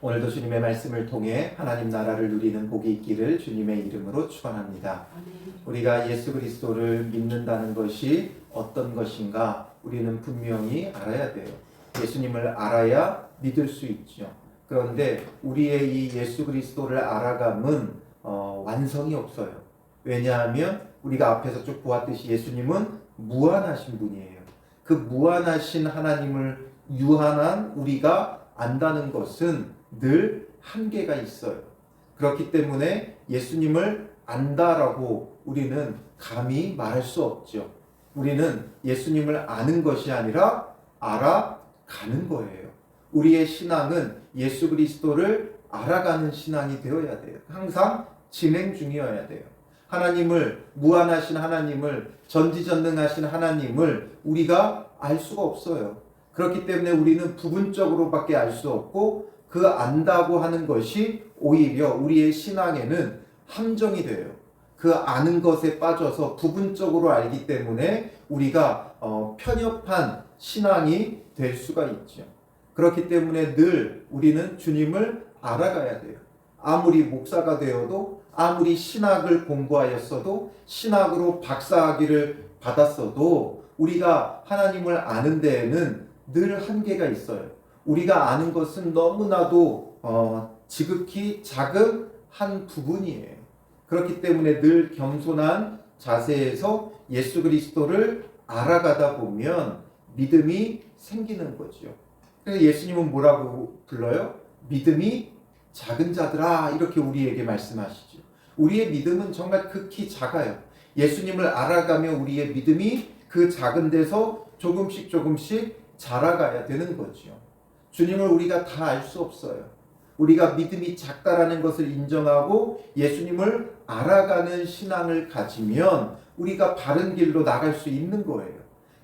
오늘도 주님의 말씀을 통해 하나님 나라를 누리는 복이 있기를 주님의 이름으로 축원합니다. 우리가 예수 그리스도를 믿는다는 것이 어떤 것인가 우리는 분명히 알아야 돼요. 예수님을 알아야 믿을 수 있죠. 그런데 우리의 이 예수 그리스도를 알아감은 완성이 없어요. 왜냐하면 우리가 앞에서 쭉 보았듯이 예수님은 무한하신 분이에요. 그 무한하신 하나님을 유한한 우리가 안다는 것은 늘 한계가 있어요. 그렇기 때문에 예수님을 안다라고 우리는 감히 말할 수 없죠. 우리는 예수님을 아는 것이 아니라 알아가는 거예요. 우리의 신앙은 예수 그리스도를 알아가는 신앙이 되어야 돼요. 항상 진행 중이어야 돼요. 하나님을, 무한하신 하나님을, 전지전능하신 하나님을 우리가 알 수가 없어요. 그렇기 때문에 우리는 부분적으로밖에 알 수 없고 그 안다고 하는 것이 오히려 우리의 신앙에는 함정이 돼요. 그 아는 것에 빠져서 부분적으로 알기 때문에 우리가 편협한 신앙이 될 수가 있죠. 그렇기 때문에 늘 우리는 주님을 알아가야 돼요. 아무리 목사가 되어도, 아무리 신학을 공부하였어도, 신학으로 박사학위를 받았어도 우리가 하나님을 아는 데에는 늘 한계가 있어요. 우리가 아는 것은 너무나도 지극히 작은 한 부분이에요. 그렇기 때문에 늘 겸손한 자세에서 예수 그리스도를 알아가다 보면 믿음이 생기는 거죠. 그래서 예수님은 뭐라고 불러요? 믿음이 작은 자들아, 이렇게 우리에게 말씀하시죠. 우리의 믿음은 정말 극히 작아요. 예수님을 알아가며 우리의 믿음이 그 작은 데서 조금씩 자라가야 되는 거죠. 주님을 우리가 다 알 수 없어요. 우리가 믿음이 작다라는 것을 인정하고 예수님을 알아가는 신앙을 가지면 우리가 바른 길로 나갈 수 있는 거예요.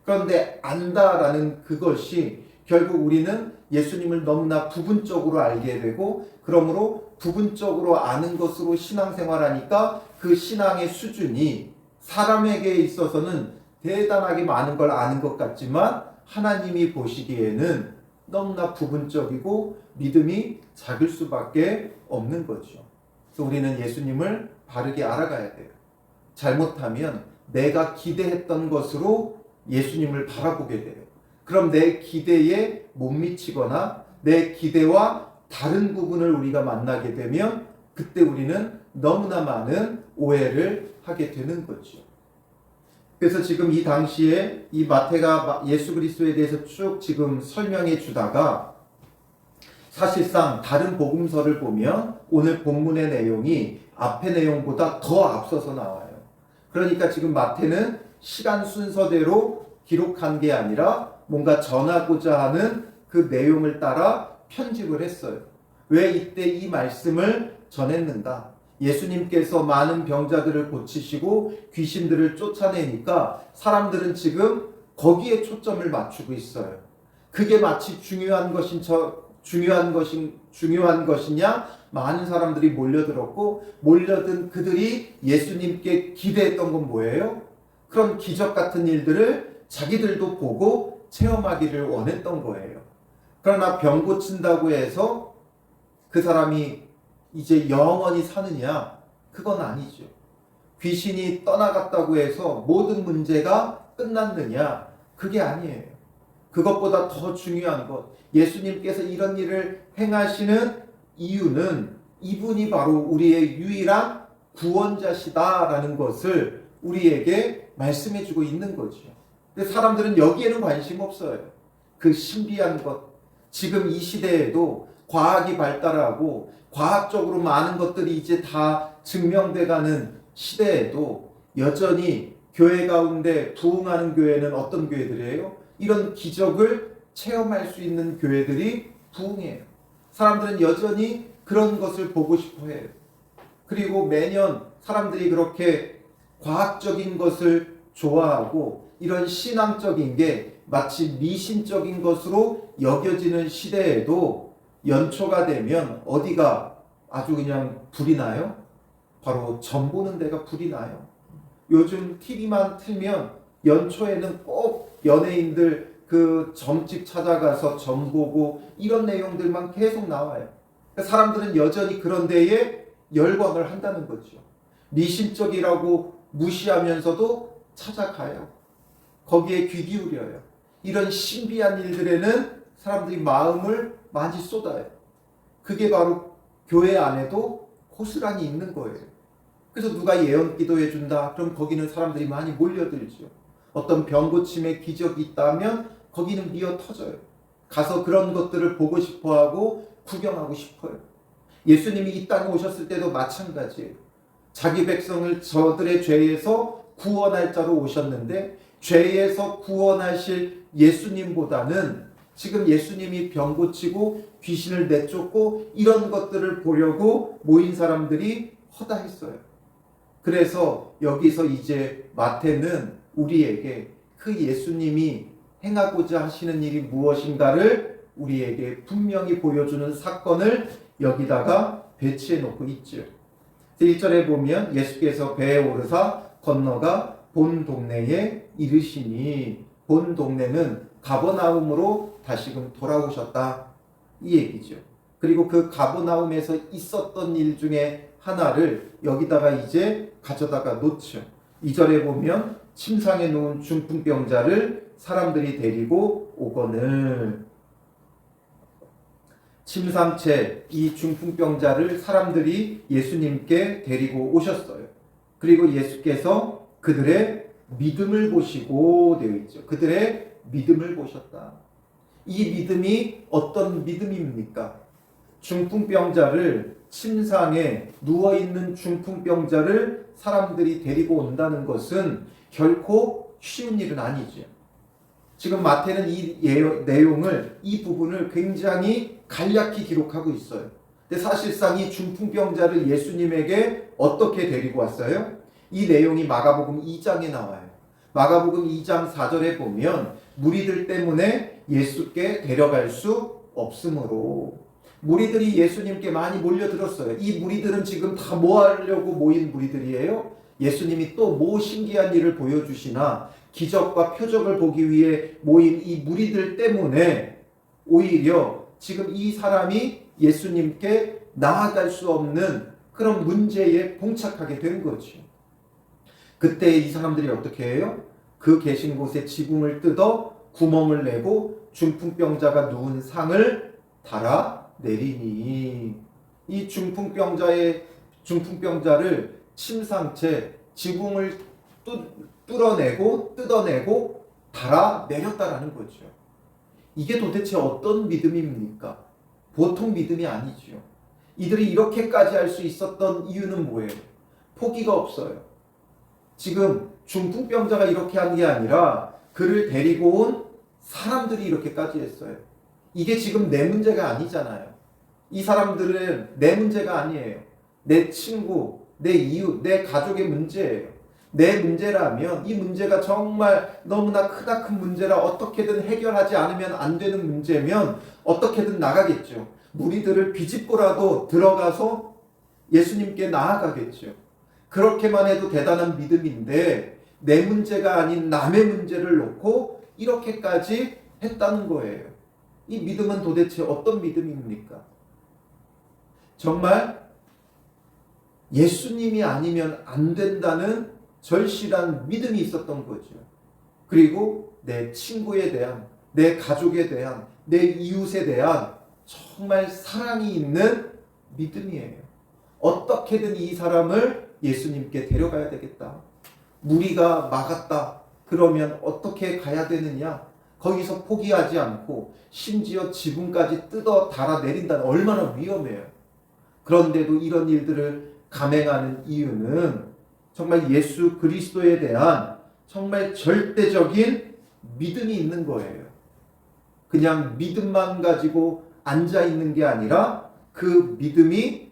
그런데 안다라는 그것이 결국 우리는 예수님을 너무나 부분적으로 알게 되고, 그러므로 부분적으로 아는 것으로 신앙생활하니까 그 신앙의 수준이 사람에게 있어서는 대단하게 많은 걸 아는 것 같지만 하나님이 보시기에는 너무나 부분적이고 믿음이 작을 수밖에 없는 거죠. 그래서 우리는 예수님을 바르게 알아가야 돼요. 잘못하면 내가 기대했던 것으로 예수님을 바라보게 돼요. 그럼 내 기대에 못 미치거나 내 기대와 다른 부분을 우리가 만나게 되면 그때 우리는 너무나 많은 오해를 하게 되는 거죠. 그래서 지금 이 당시에 이 마태가 예수 그리스도에 대해서 쭉 지금 설명해 주다가 사실상 다른 복음서를 보면 오늘 본문의 내용이 앞의 내용보다 더 앞서서 나와요. 그러니까 지금 마태는 시간 순서대로 기록한 게 아니라 뭔가 전하고자 하는 그 내용을 따라 편집을 했어요. 왜 이때 이 말씀을 전했는가? 예수님께서 많은 병자들을 고치시고 귀신들을 쫓아내니까 사람들은 지금 거기에 초점을 맞추고 있어요. 그게 마치 중요한 것이냐? 많은 사람들이 몰려들었고, 몰려든 그들이 예수님께 기대했던 건 뭐예요? 그런 기적 같은 일들을 자기들도 보고 체험하기를 원했던 거예요. 그러나 병 고친다고 해서 그 사람이 이제 영원히 사느냐? 그건 아니죠. 귀신이 떠나갔다고 해서 모든 문제가 끝났느냐? 그게 아니에요. 그것보다 더 중요한 것, 예수님께서 이런 일을 행하시는 이유는 이분이 바로 우리의 유일한 구원자시다라는 것을 우리에게 말씀해주고 있는 거죠. 근데 사람들은 여기에는 관심 없어요. 그 신비한 것, 지금 이 시대에도 과학이 발달하고 과학적으로 많은 것들이 이제 다 증명돼가는 시대에도 여전히 교회 가운데 부흥하는 교회는 어떤 교회들이에요? 이런 기적을 체험할 수 있는 교회들이 부흥해요. 사람들은 여전히 그런 것을 보고 싶어 해요. 그리고 매년 사람들이 그렇게 과학적인 것을 좋아하고 이런 신앙적인 게 마치 미신적인 것으로 여겨지는 시대에도 연초가 되면 어디가 아주 그냥 불이 나요? 바로 점 보는 데가 불이 나요. 요즘 TV만 틀면 연초에는 꼭 연예인들 그 점집 찾아가서 점 보고 이런 내용들만 계속 나와요. 사람들은 여전히 그런 데에 열광을 한다는 거죠. 미심쩍이라고 무시하면서도 찾아가요. 거기에 귀 기울여요. 이런 신비한 일들에는 사람들이 마음을 많이 쏟아요. 그게 바로 교회 안에도 고스란히 있는 거예요. 그래서 누가 예언 기도해 준다. 그럼 거기는 사람들이 많이 몰려들죠. 어떤 병 고침의 기적이 있다면 거기는 미어 터져요. 가서 그런 것들을 보고 싶어하고 구경하고 싶어요. 예수님이 이 땅에 오셨을 때도 마찬가지예요. 자기 백성을 저들의 죄에서 구원할 자로 오셨는데 죄에서 구원하실 예수님보다는 지금 예수님이 병 고치고 귀신을 내쫓고 이런 것들을 보려고 모인 사람들이 허다했어요. 그래서 여기서 이제 마태는 우리에게 그 예수님이 행하고자 하시는 일이 무엇인가를 우리에게 분명히 보여주는 사건을 여기다가 배치해 놓고 있죠. 1절에 보면 예수께서 배에 오르사 건너가 본 동네에 이르시니, 본 동네는 가버나움으로 다시금 돌아오셨다 이 얘기죠. 그리고 그 가버나움에서 있었던 일 중에 하나를 여기다가 이제 가져다가 놓죠. 2절에 보면 침상에 누운 중풍병자를 사람들이 데리고 오거늘, 침상채 이 중풍병자를 사람들이 예수님께 데리고 오셨어요. 그리고 예수께서 그들의 믿음을 보시고 되어 있죠. 그들의 믿음을 보셨다. 이 믿음이 어떤 믿음입니까? 중풍병자를, 침상에 누워있는 중풍병자를 사람들이 데리고 온다는 것은 결코 쉬운 일은 아니죠. 지금 마태는 이 내용을, 이 부분을 굉장히 간략히 기록하고 있어요. 근데 사실상 이 중풍병자를 예수님에게 어떻게 데리고 왔어요? 이 내용이 마가복음 2장에 나와요. 마가복음 2장 4절에 보면 무리들 때문에 예수께 데려갈 수 없으므로, 무리들이 예수님께 많이 몰려들었어요. 이 무리들은 지금 다 뭐 하려고 모인 무리들이에요? 예수님이 또 뭐 신기한 일을 보여주시나 기적과 표적을 보기 위해 모인 이 무리들 때문에 오히려 지금 이 사람이 예수님께 나아갈 수 없는 그런 문제에 봉착하게 된 거죠. 그때 이 사람들이 어떻게 해요? 그 계신 곳에 지붕을 뜯어 구멍을 내고 중풍병자가 누운 상을 달아 내리니, 이 중풍병자를 침상채 지붕을 뜯어내고 달아 내렸다라는 거죠. 이게 도대체 어떤 믿음입니까? 보통 믿음이 아니죠. 이들이 이렇게까지 할 수 있었던 이유는 뭐예요? 포기가 없어요. 지금 중풍병자가 이렇게 한 게 아니라 그를 데리고 온 사람들이 이렇게까지 했어요. 이게 지금 내 문제가 아니잖아요. 이 사람들은 내 문제가 아니에요. 내 친구, 내 이웃, 내 가족의 문제예요. 내 문제라면 이 문제가 정말 너무나 크다 큰 문제라 어떻게든 해결하지 않으면 안 되는 문제면 어떻게든 나가겠죠. 무리들을 비집고라도 들어가서 예수님께 나아가겠죠. 그렇게만 해도 대단한 믿음인데 내 문제가 아닌 남의 문제를 놓고 이렇게까지 했다는 거예요. 이 믿음은 도대체 어떤 믿음입니까? 정말 예수님이 아니면 안 된다는 절실한 믿음이 있었던 거죠. 그리고 내 친구에 대한, 내 가족에 대한, 내 이웃에 대한 정말 사랑이 있는 믿음이에요. 어떻게든 이 사람을 예수님께 데려가야 되겠다. 무리가 막았다. 그러면 어떻게 가야 되느냐? 거기서 포기하지 않고 심지어 지붕까지 뜯어 달아 내린다는, 얼마나 위험해요. 그런데도 이런 일들을 감행하는 이유는 정말 예수 그리스도에 대한 정말 절대적인 믿음이 있는 거예요. 그냥 믿음만 가지고 앉아 있는 게 아니라 그 믿음이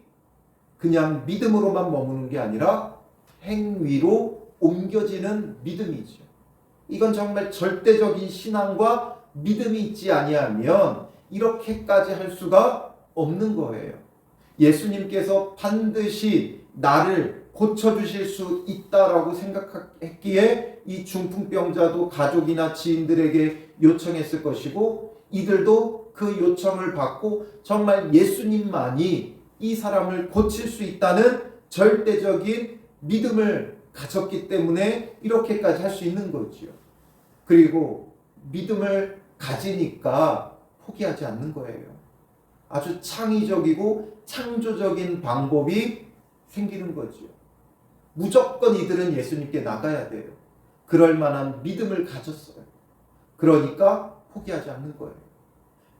그냥 믿음으로만 머무는 게 아니라 행위로 옮겨지는 믿음이죠. 이건 정말 절대적인 신앙과 믿음이 있지 아니하면 이렇게까지 할 수가 없는 거예요. 예수님께서 반드시 나를 고쳐주실 수 있다라고 생각했기에 이 중풍병자도 가족이나 지인들에게 요청했을 것이고 이들도 그 요청을 받고 정말 예수님만이 이 사람을 고칠 수 있다는 절대적인 믿음을 가졌기 때문에 이렇게까지 할 수 있는 거지요. 그리고 믿음을 가지니까 포기하지 않는 거예요. 아주 창의적이고 창조적인 방법이 생기는 거죠. 무조건 이들은 예수님께 나가야 돼요. 그럴 만한 믿음을 가졌어요. 그러니까 포기하지 않는 거예요.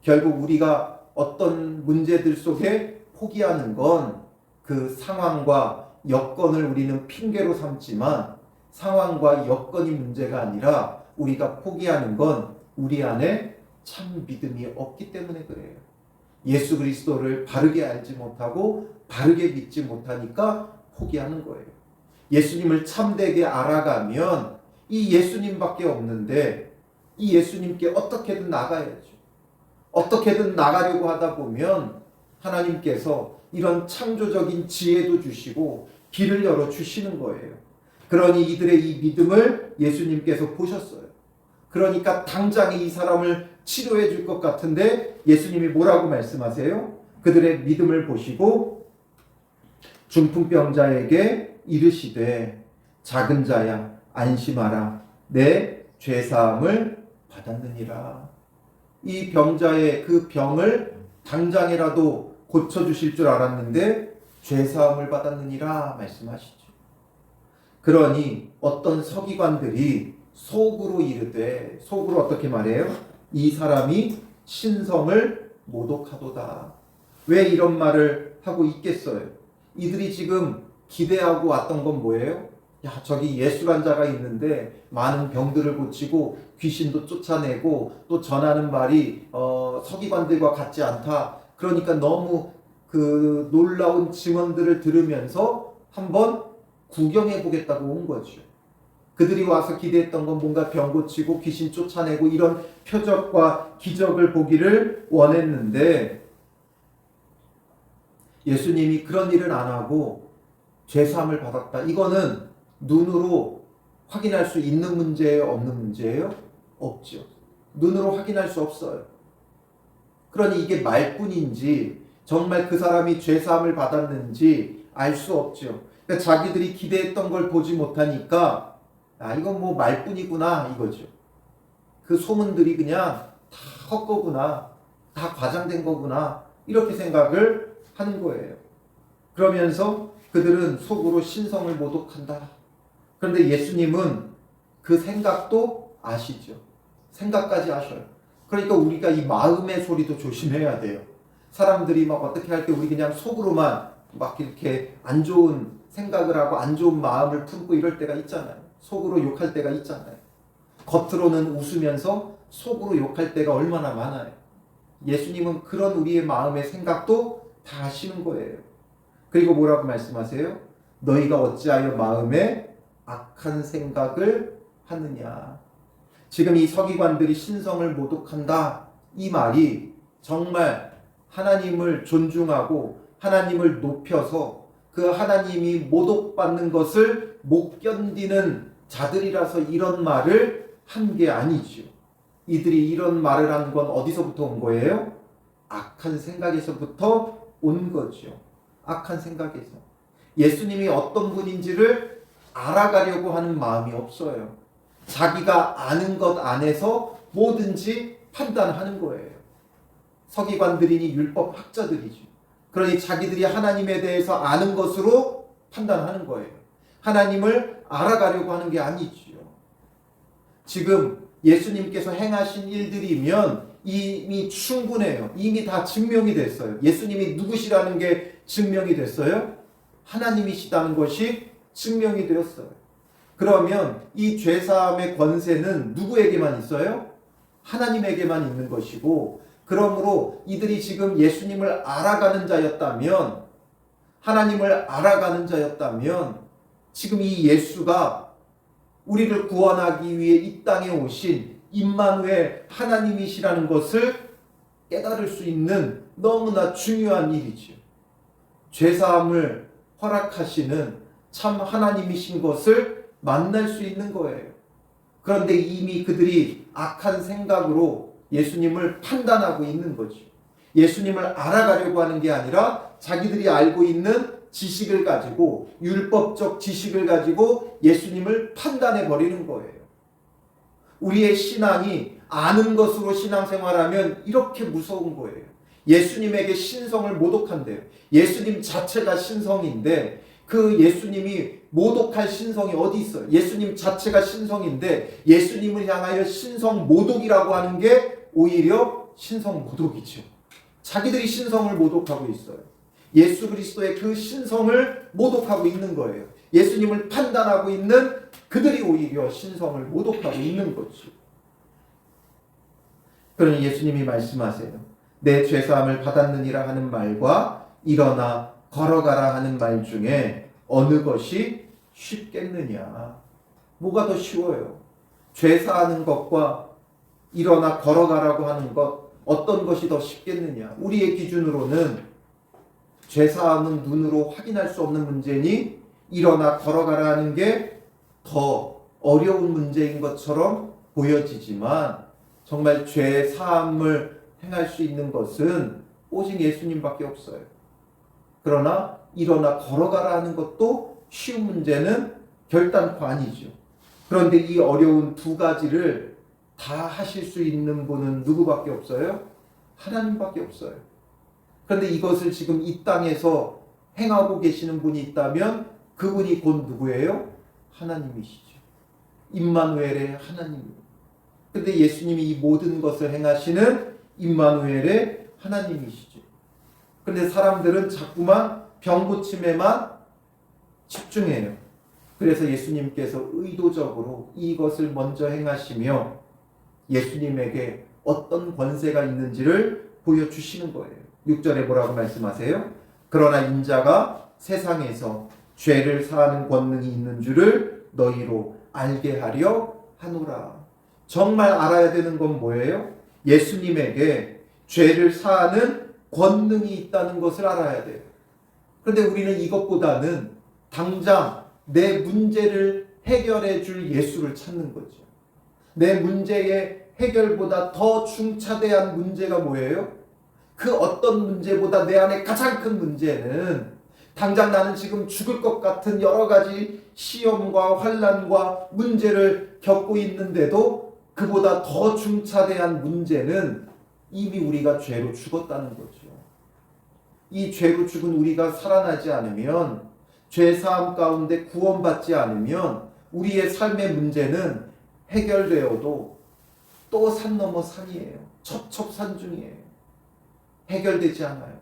결국 우리가 어떤 문제들 속에 포기하는 건 그 상황과 여건을 우리는 핑계로 삼지만 상황과 여건이 문제가 아니라 우리가 포기하는 건 우리 안에 참 믿음이 없기 때문에 그래요. 예수 그리스도를 바르게 알지 못하고 바르게 믿지 못하니까 포기하는 거예요. 예수님을 참되게 알아가면 이 예수님밖에 없는데 이 예수님께 어떻게든 나가야죠. 어떻게든 나가려고 하다 보면 하나님께서 이런 창조적인 지혜도 주시고 길을 열어 주시는 거예요. 그러니 이들의 이 믿음을 예수님께서 보셨어요. 그러니까 당장에 이 사람을 치료해 줄 것 같은데 예수님이 뭐라고 말씀하세요? 그들의 믿음을 보시고 중풍병자에게 이르시되 작은 자야 안심하라 내 죄사함을 받았느니라. 이 병자의 그 병을 당장이라도 고쳐주실 줄 알았는데 죄사함을 받았느니라 말씀하시죠. 그러니 어떤 서기관들이 속으로 이르되, 속으로 어떻게 말해요? 이 사람이 신성을 모독하도다. 왜 이런 말을 하고 있겠어요? 이들이 지금 기대하고 왔던 건 뭐예요? 야, 저기 예수란 자가 있는데 많은 병들을 고치고 귀신도 쫓아내고 또 전하는 말이 서기관들과 같지 않다. 그러니까 너무 그 놀라운 증언들을 들으면서 한번 구경해 보겠다고 온 거죠. 그들이 와서 기대했던 건 뭔가 병 고치고 귀신 쫓아내고 이런 표적과 기적을 보기를 원했는데 예수님이 그런 일은 안 하고 죄사함을 받았다. 이거는 눈으로 확인할 수 있는 문제예요? 없는 문제예요? 없죠. 눈으로 확인할 수 없어요. 그러니 이게 말뿐인지 정말 그 사람이 죄사함을 받았는지 알 수 없죠. 그러니까 자기들이 기대했던 걸 보지 못하니까 이건 뭐 말뿐이구나 이거죠. 그 소문들이 그냥 다 헛거구나, 다 과장된 거구나 이렇게 생각을 하는 거예요. 그러면서 그들은 속으로 신성을 모독한다. 그런데 예수님은 그 생각도 아시죠. 생각까지 아셔요. 그러니까 우리가 이 마음의 소리도 조심해야 돼요. 사람들이 막 어떻게 할 때 우리 그냥 속으로만 막 이렇게 안 좋은 생각을 하고 안 좋은 마음을 품고 이럴 때가 있잖아요. 속으로 욕할 때가 있잖아요. 겉으로는 웃으면서 속으로 욕할 때가 얼마나 많아요. 예수님은 그런 우리의 마음의 생각도 다 아시는 거예요. 그리고 뭐라고 말씀하세요? 너희가 어찌하여 마음에 악한 생각을 하느냐. 지금 이 서기관들이 신성을 모독한다. 이 말이 정말 하나님을 존중하고 하나님을 높여서 그 하나님이 모독받는 것을 못 견디는 자들이라서 이런 말을 한 게 아니죠. 이들이 이런 말을 한 건 어디서부터 온 거예요? 악한 생각에서부터 온 거죠. 악한 생각에서. 예수님이 어떤 분인지를 알아가려고 하는 마음이 없어요. 자기가 아는 것 안에서 뭐든지 판단하는 거예요. 서기관들이니 율법 학자들이죠. 그러니 자기들이 하나님에 대해서 아는 것으로 판단하는 거예요. 하나님을 알아가려고 하는 게 아니지요. 지금 예수님께서 행하신 일들이면 이미 충분해요. 이미 다 증명이 됐어요. 예수님이 누구시라는 게 증명이 됐어요. 하나님이시다는 것이 증명이 되었어요. 그러면 이 죄사함의 권세는 누구에게만 있어요? 하나님에게만 있는 것이고, 그러므로 이들이 지금 예수님을 알아가는 자였다면, 하나님을 알아가는 자였다면 지금 이 예수가 우리를 구원하기 위해 이 땅에 오신 임마누엘 하나님이시라는 것을 깨달을 수 있는 너무나 중요한 일이죠. 죄사함을 허락하시는 참 하나님이신 것을 만날 수 있는 거예요. 그런데 이미 그들이 악한 생각으로 예수님을 판단하고 있는 거죠. 예수님을 알아가려고 하는 게 아니라 자기들이 알고 있는 지식을 가지고, 율법적 지식을 가지고 예수님을 판단해 버리는 거예요. 우리의 신앙이 아는 것으로 신앙생활하면 이렇게 무서운 거예요. 예수님에게 신성을 모독한대요. 예수님 자체가 신성인데 그 예수님이 모독할 신성이 어디 있어요? 예수님 자체가 신성인데 예수님을 향하여 신성 모독이라고 하는 게 오히려 신성 모독이죠. 자기들이 신성을 모독하고 있어요. 예수 그리스도의 그 신성을 모독하고 있는 거예요. 예수님을 판단하고 있는 그들이 오히려 신성을 모독하고 있는 거죠. 그러니 예수님이 말씀하세요. 내 죄사함을 받았느니라 하는 말과 일어나 걸어가라 하는 말 중에 어느 것이 쉽겠느냐? 뭐가 더 쉬워요? 죄사하는 것과 일어나 걸어가라고 하는 것, 어떤 것이 더 쉽겠느냐? 우리의 기준으로는 죄사함은 눈으로 확인할 수 없는 문제니 일어나 걸어가라 하는 게 더 어려운 문제인 것처럼 보여지지만 정말 죄사함을 행할 수 있는 것은 오직 예수님밖에 없어요. 그러나 일어나 걸어가라 하는 것도 쉬운 문제는 결단코 아니죠. 그런데 이 어려운 두 가지를 다 하실 수 있는 분은 누구밖에 없어요? 하나님밖에 없어요. 그런데 이것을 지금 이 땅에서 행하고 계시는 분이 있다면 그분이 곧 누구예요? 하나님이시죠. 임마누엘의 하나님입니다. 그런데 예수님이 이 모든 것을 행하시는 임마누엘의 하나님이시죠. 그런데 사람들은 자꾸만 병 고침에만 집중해요. 그래서 예수님께서 의도적으로 이것을 먼저 행하시며 예수님에게 어떤 권세가 있는지를 보여주시는 거예요. 6절에 뭐라고 말씀하세요? 그러나 인자가 세상에서 죄를 사하는 권능이 있는 줄을 너희로 알게 하려 하노라. 정말 알아야 되는 건 뭐예요? 예수님에게 죄를 사하는 권능이 있다는 것을 알아야 돼요. 그런데 우리는 이것보다는 당장 내 문제를 해결해 줄 예수를 찾는 거죠. 내 문제의 해결보다 더 중차대한 문제가 뭐예요? 그 어떤 문제보다 내 안에 가장 큰 문제는 당장 나는 지금 죽을 것 같은 여러 가지 시험과 환난과 문제를 겪고 있는데도 그보다 더 중차대한 문제는 이미 우리가 죄로 죽었다는 거죠. 이 죄로 죽은 우리가 살아나지 않으면, 죄사함 가운데 구원받지 않으면 우리의 삶의 문제는 해결되어도 또 산 넘어 산이에요. 첩첩산중이에요. 해결되지 않아요.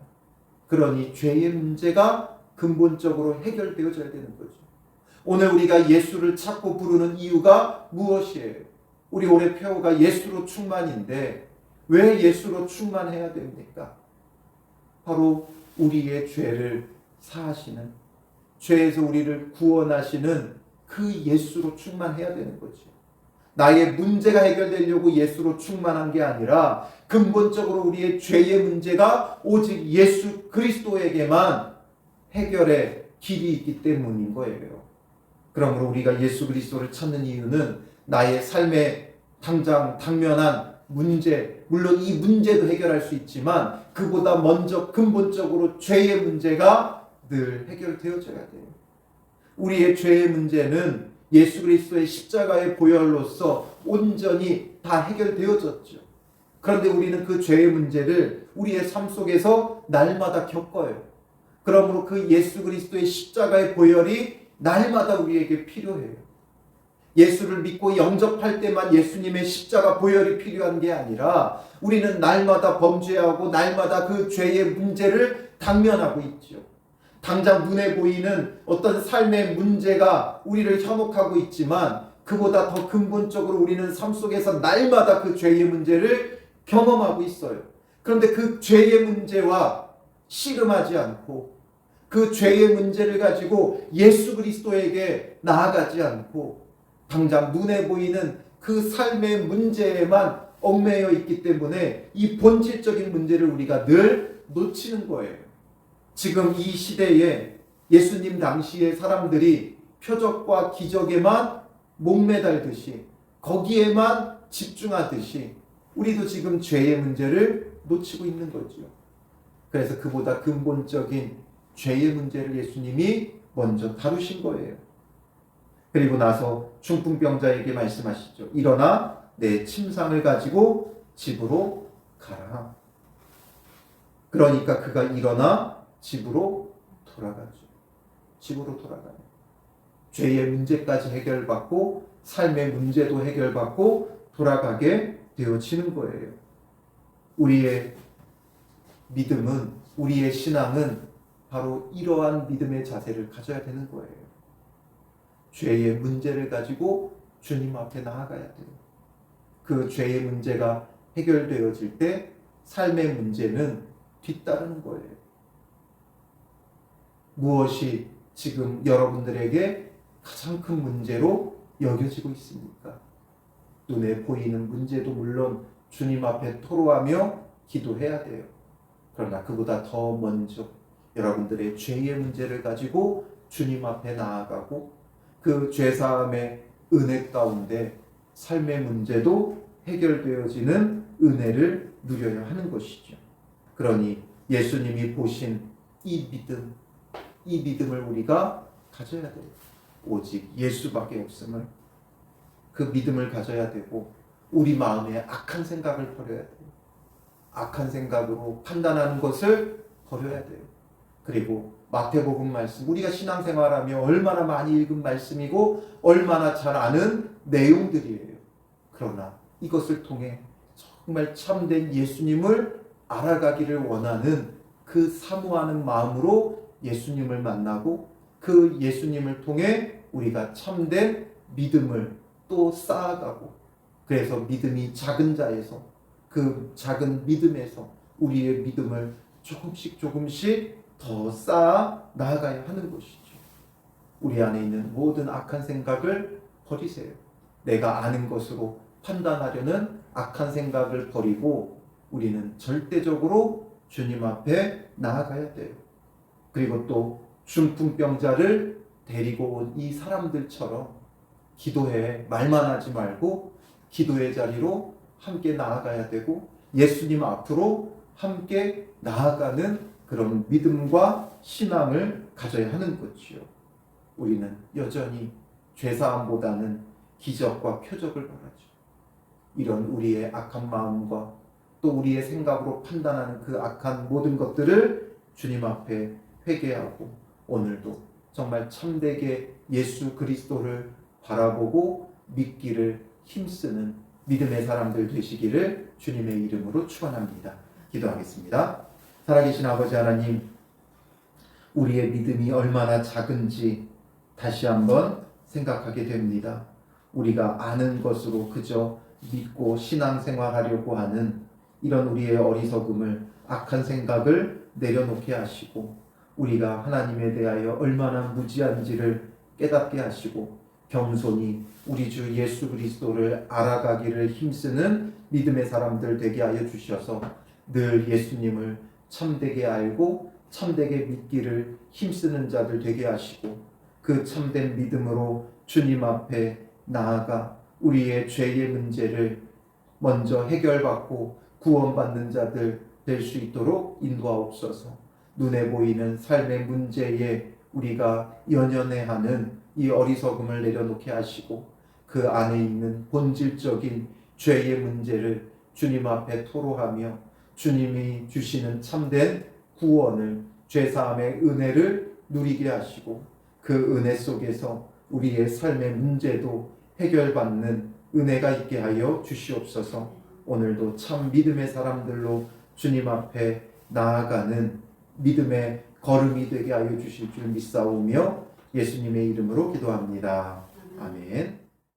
그러니 죄의 문제가 근본적으로 해결되어져야 되는 거죠. 오늘 우리가 예수를 찾고 부르는 이유가 무엇이에요? 우리 올해 표어가 예수로 충만인데 왜 예수로 충만해야 됩니까? 바로 우리의 죄를 사하시는, 죄에서 우리를 구원하시는 그 예수로 충만해야 되는 거죠. 나의 문제가 해결되려고 예수로 충만한 게 아니라 근본적으로 우리의 죄의 문제가 오직 예수 그리스도에게만 해결의 길이 있기 때문인 거예요. 그러므로 우리가 예수 그리스도를 찾는 이유는 나의 삶에 당장 당면한 문제, 물론 이 문제도 해결할 수 있지만 그보다 먼저 근본적으로 죄의 문제가 늘 해결되어져야 돼요. 우리의 죄의 문제는 예수 그리스도의 십자가의 보혈로서 온전히 다 해결되어졌죠. 그런데 우리는 그 죄의 문제를 우리의 삶 속에서 날마다 겪어요. 그러므로 그 예수 그리스도의 십자가의 보혈이 날마다 우리에게 필요해요. 예수를 믿고 영접할 때만 예수님의 십자가 보혈이 필요한 게 아니라 우리는 날마다 범죄하고 날마다 그 죄의 문제를 당면하고 있죠. 당장 눈에 보이는 어떤 삶의 문제가 우리를 현혹하고 있지만 그보다 더 근본적으로 우리는 삶 속에서 날마다 그 죄의 문제를 경험하고 있어요. 그런데 그 죄의 문제와 씨름하지 않고 그 죄의 문제를 가지고 예수 그리스도에게 나아가지 않고 당장 눈에 보이는 그 삶의 문제에만 얽매여 있기 때문에 이 본질적인 문제를 우리가 늘 놓치는 거예요. 지금 이 시대에 예수님 당시의 사람들이 표적과 기적에만 목매달듯이 거기에만 집중하듯이 우리도 지금 죄의 문제를 놓치고 있는 거죠. 그래서 그보다 근본적인 죄의 문제를 예수님이 먼저 다루신 거예요. 그리고 나서 중풍병자에게 말씀하시죠. 일어나 내 침상을 가지고 집으로 가라. 그러니까 그가 일어나 집으로 돌아가죠. 집으로 돌아가요. 죄의 문제까지 해결받고 삶의 문제도 해결받고 돌아가게 되어지는 거예요. 우리의 믿음은, 우리의 신앙은 바로 이러한 믿음의 자세를 가져야 되는 거예요. 죄의 문제를 가지고 주님 앞에 나아가야 돼요. 그 죄의 문제가 해결되어질 때 삶의 문제는 뒤따르는 거예요. 무엇이 지금 여러분들에게 가장 큰 문제로 여겨지고 있습니까? 눈에 보이는 문제도 물론 주님 앞에 토로하며 기도해야 돼요. 그러나 그보다 더 먼저 여러분들의 죄의 문제를 가지고 주님 앞에 나아가고 그 죄사함의 은혜 가운데 삶의 문제도 해결되어지는 은혜를 누려야 하는 것이죠. 그러니 예수님이 보신 이 믿음을 우리가 가져야 돼요. 오직 예수밖에 없음을, 그 믿음을 가져야 되고 우리 마음에 악한 생각을 버려야 돼요. 악한 생각으로 판단하는 것을 버려야 돼요. 그리고 마태복음 말씀, 우리가 신앙생활하며 얼마나 많이 읽은 말씀이고 얼마나 잘 아는 내용들이에요. 그러나 이것을 통해 정말 참된 예수님을 알아가기를 원하는 그 사모하는 마음으로 예수님을 만나고 그 예수님을 통해 우리가 참된 믿음을 또 쌓아가고, 그래서 믿음이 작은 자에서, 그 작은 믿음에서 우리의 믿음을 조금씩 더 쌓아 나아가야 하는 것이죠. 우리 안에 있는 모든 악한 생각을 버리세요. 내가 아는 것으로 판단하려는 악한 생각을 버리고 우리는 절대적으로 주님 앞에 나아가야 돼요. 그리고 또 중풍병자를 데리고 온 이 사람들처럼 기도해 말만 하지 말고 기도의 자리로 함께 나아가야 되고 예수님 앞으로 함께 나아가는 그런 믿음과 신앙을 가져야 하는 거지요. 우리는 여전히 죄사함보다는 기적과 표적을 바라죠. 이런 우리의 악한 마음과 또 우리의 생각으로 판단하는 그 악한 모든 것들을 주님 앞에 회개하고 오늘도 정말 참되게 예수 그리스도를 바라보고 믿기를 힘쓰는 믿음의 사람들 되시기를 주님의 이름으로 축원합니다. 기도하겠습니다. 살아계신 아버지 하나님, 우리의 믿음이 얼마나 작은지 다시 한번 생각하게 됩니다. 우리가 아는 것으로 그저 믿고 신앙생활하려고 하는 이런 우리의 어리석음을, 악한 생각을 내려놓게 하시고 우리가 하나님에 대하여 얼마나 무지한지를 깨닫게 하시고 겸손히 우리 주 예수 그리스도를 알아가기를 힘쓰는 믿음의 사람들 되게 하여 주셔서 늘 예수님을 참되게 알고 참되게 믿기를 힘쓰는 자들 되게 하시고 그 참된 믿음으로 주님 앞에 나아가 우리의 죄의 문제를 먼저 해결받고 구원받는 자들 될 수 있도록 인도하옵소서. 눈에 보이는 삶의 문제에 우리가 연연해 하는 이 어리석음을 내려놓게 하시고 그 안에 있는 본질적인 죄의 문제를 주님 앞에 토로하며 주님이 주시는 참된 구원을, 죄사함의 은혜를 누리게 하시고 그 은혜 속에서 우리의 삶의 문제도 해결받는 은혜가 있게 하여 주시옵소서. 오늘도 참 믿음의 사람들로 주님 앞에 나아가는 믿음의 걸음이 되게 하여 주실 줄 믿사오며 예수님의 이름으로 기도합니다. 아멘.